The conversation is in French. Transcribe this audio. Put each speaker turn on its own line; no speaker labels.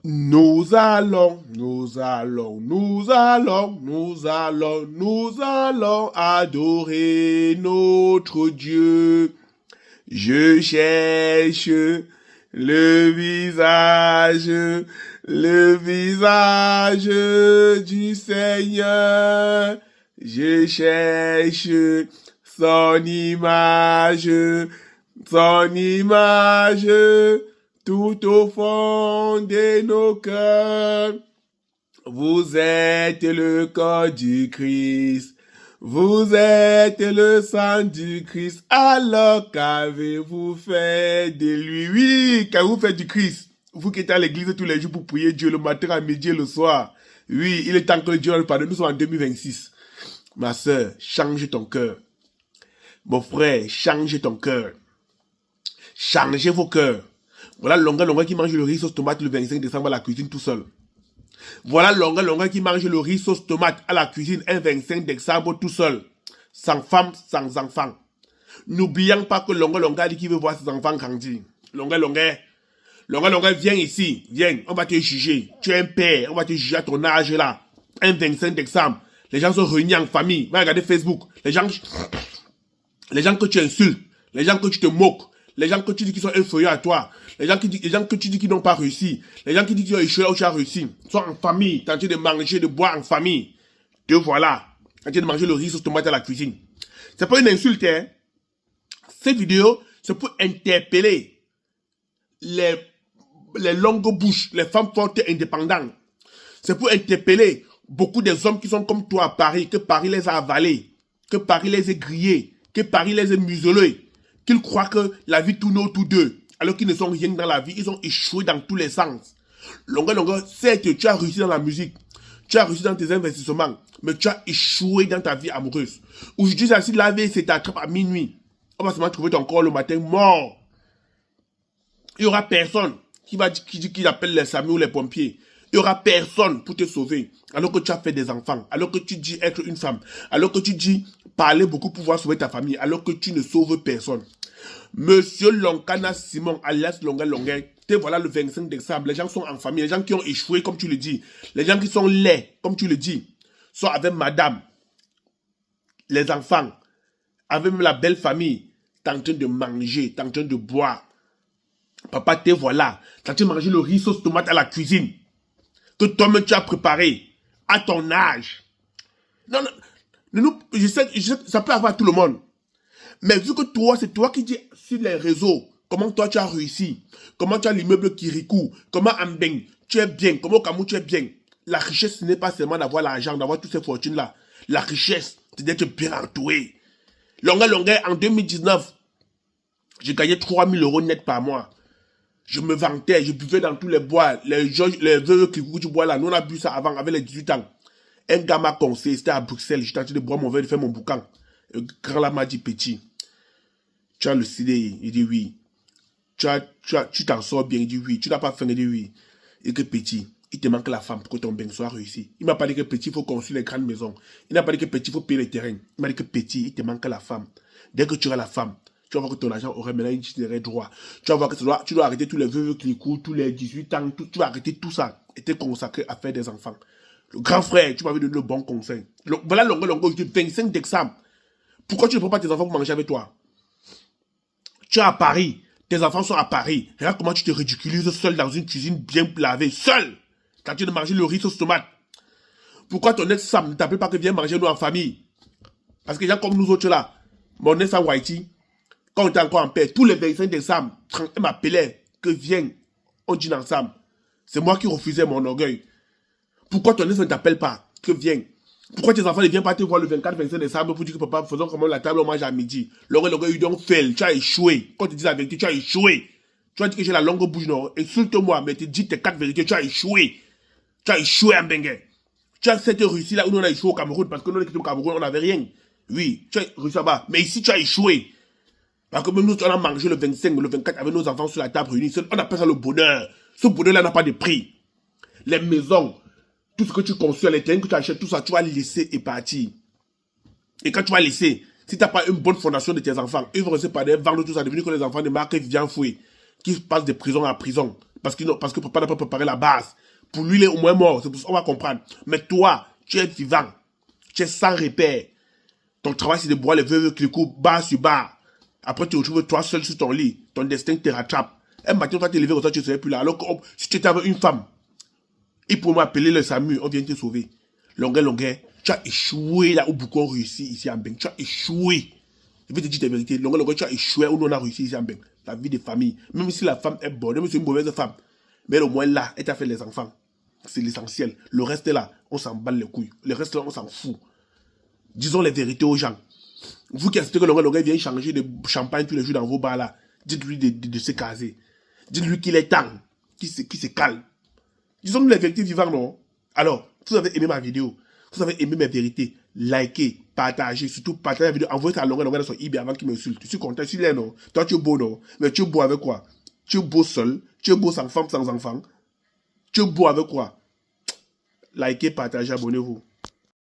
Nous allons adorer notre Dieu. Je cherche le visage du Seigneur. Je cherche son image, tout au fond de nos cœurs. Vous êtes le corps du Christ. Vous êtes le sang du Christ. Alors qu'avez-vous fait de lui? Oui, qu'avez-vous fait du Christ? Vous qui êtes à l'église tous les jours pour prier Dieu le matin, à midi et le soir. Oui, il est temps que Dieu nous pardonne. Nous sommes en 2026. Ma soeur, change ton cœur. Mon frère, change ton cœur. Changez vos cœurs. Voilà Longa qui mange le riz sauce tomate le 25 décembre à la cuisine tout seul. Voilà Longa qui mange le riz sauce tomate à la cuisine un 25 décembre tout seul. Sans femme, sans enfant. N'oublions pas que Longa dit qu'il veut voir ses enfants grandir. Longa, viens ici. Viens, on va te juger. Tu es un père, on va te juger à ton âge là. Un 25 décembre. Les gens sont réunis en famille. Va regarder Facebook. Les gens que tu insultes. Les gens que tu te moques. Les gens que tu dis qu'ils sont inférieurs à toi. Les gens que tu dis qu'ils n'ont pas réussi. Les gens qui disent qu'ils ont échoué là où tu as réussi. Sont en famille. T'es en train de manger, de boire en famille. Te voilà. En train de manger le riz sauce tomate à la cuisine. C'est pas une insulte, hein. Cette vidéo, c'est pour interpeller les longues bouches, les femmes fortes et indépendantes. C'est pour interpeller beaucoup des hommes qui sont comme toi à Paris, que Paris les a avalés, que Paris les a grillés, que Paris les a muselés, qu'ils croient que la vie tourne autour d'eux, alors qu'ils ne sont rien dans la vie, ils ont échoué dans tous les sens. Longa, certes, tu as réussi dans la musique, tu as réussi dans tes investissements, mais tu as échoué dans ta vie amoureuse. Aujourd'hui, si la vie s'attrape à minuit, on va seulement trouver ton corps le matin mort. Il n'y aura personne qui appelle les SAMU ou les pompiers. Il n'y aura personne pour te sauver. Alors que tu as fait des enfants. Alors que tu dis être une femme. Alors que tu dis parler beaucoup pour pouvoir sauver ta famille. Alors que tu ne sauves personne. Monsieur Lonkana Simon, alias Longa, te voilà le 25 décembre. Les gens sont en famille. Les gens qui ont échoué, comme tu le dis. Les gens qui sont laids, comme tu le dis. Sont avec madame. Les enfants. Avec la belle famille. T'es en train de manger. T'es en train de boire. Papa, te voilà. T'es en train de manger le riz sauce tomate à la cuisine. Que toi-même tu as préparé. À ton âge. Non, je sais, ça peut avoir tout le monde. Mais vu que toi, c'est toi qui dis sur les réseaux, comment toi tu as réussi, comment tu as l'immeuble Kirikou, comment Ambeng, tu es bien, comment Kamou tu es bien. La richesse, ce n'est pas seulement d'avoir l'argent, d'avoir toutes ces fortunes-là. La richesse, c'est d'être bien entouré. Longa, en 2019, j'ai gagné 3 000 € net par mois. Je me vantais, je buvais dans tous les bois, les veuves Kirikou que tu bois là, nous on a bu ça avant, avec les 18 ans. Un gars m'a conseillé, c'était à Bruxelles, j'étais en train de boire mon verre, de faire mon boucan. Le grand là m'a dit, petit, tu as le CDI? Il dit oui. Tu t'en sors bien? Il dit oui. Tu n'as pas faim? Il dit oui. Et que petit, il te manque la femme pour que ton bain soit réussi. Il m'a pas dit que petit, il faut construire les grandes maisons. Il n'a pas dit que petit, il faut payer les terrains. Il m'a dit que petit, il te manque la femme. Dès que tu auras la femme, tu vas voir que ton argent aurait maintenant une itinéraire droit. Tu vas voir que tu dois arrêter tous les vœux qui courent, tous les 18 ans, tu vas arrêter tout ça et te consacrer à faire des enfants. Le grand frère, tu m'avais donné le bon conseil. Voilà Longa, 25 décembre. Pourquoi tu ne prends pas tes enfants pour manger avec toi? Tu es à Paris, tes enfants sont à Paris. Regarde comment tu te ridiculises seul dans une cuisine bien lavée, seul. Quand tu as manger le riz sauce tomate. Pourquoi ton ex-femme ne t'appelle pas que viens manger nous en famille? Parce que les gens comme nous autres là, mon ex à Haïti, quand on était encore en paix, tous les 25 décembre, elle m'appelait que viens, on dîne ensemble. C'est moi qui refusais mon orgueil. Pourquoi ton ex ne t'appelle pas que viens? Pourquoi tes enfants ne viennent pas te voir le 24-25 décembre pour dire que papa, faisons comment la table, on mange à midi? Longa, you don't fail. Tu as échoué. Quand tu dis la vérité, tu as échoué. Tu as dit que j'ai la longue bouche, non? Insulte-moi, mais tu dis tes 4 vérités, tu as échoué. Tu as échoué en Bengue. Tu as cette Russie là où nous on a échoué au Cameroun parce que nous, au Cameroun, on n'avait rien. Oui, tu as réussi là-bas. Mais ici, tu as échoué. Parce que même nous, on a mangé le 25, le 24 avec nos enfants sur la table réunis. On appelle ça le bonheur. Ce bonheur-là n'a pas de prix. Les maisons, tout ce que tu construis, les terrains que tu achètes, tout ça, tu vas laisser et partir. Et quand tu vas laisser, si tu n'as pas une bonne fondation de tes enfants, ils vont rester par des vendre tout ça, devenu que les enfants de marque Vivian Foué, qui passent de prison à prison, Parce que papa n'a pas préparé la base. Pour lui, il est au moins mort. C'est pour ça qu'on va comprendre. Mais toi, tu es vivant. Tu es sans repère. Ton travail, c'est de boire les veuves cliquot, bar sur bar. Après, tu te retrouves toi seul sur ton lit. Ton destin te rattrape. Un matin, toi, tu es levé comme ça, tu ne serais plus là. Alors que si tu étais avec une femme, il pourrait m'appeler le SAMU, on vient te sauver. Longueur, tu as échoué là où beaucoup ont réussi ici en Beng. Tu as échoué. Je vais te dire la vérité. Longueur, tu as échoué où on a réussi ici en Beng. La vie de famille. Même si la femme est bonne, même si c'est une mauvaise femme. Mais au moins là, elle t'a fait les enfants. C'est l'essentiel. Le reste là, on s'en bat les couilles. Le reste là, on s'en fout. Disons les vérités aux gens. Vous qui acceptez que Longueur vient changer de champagne tous les jours dans vos bars là, dites-lui de se caser. Dites-lui qu'il est temps, qu'il se calme. Disons-nous les vérités vivantes, non? Alors, si vous avez aimé ma vidéo, si vous avez aimé mes vérités, likez, partagez, surtout partagez la vidéo, envoyez ça à Longueur dans son eBay avant qu'il m'insulte. Tu suis content, s'il est non? Toi, tu es beau, non? Mais tu es beau avec quoi? Tu es beau seul, tu es beau sans femme, sans enfant. Tu es beau avec quoi? Likez, partagez, abonnez-vous.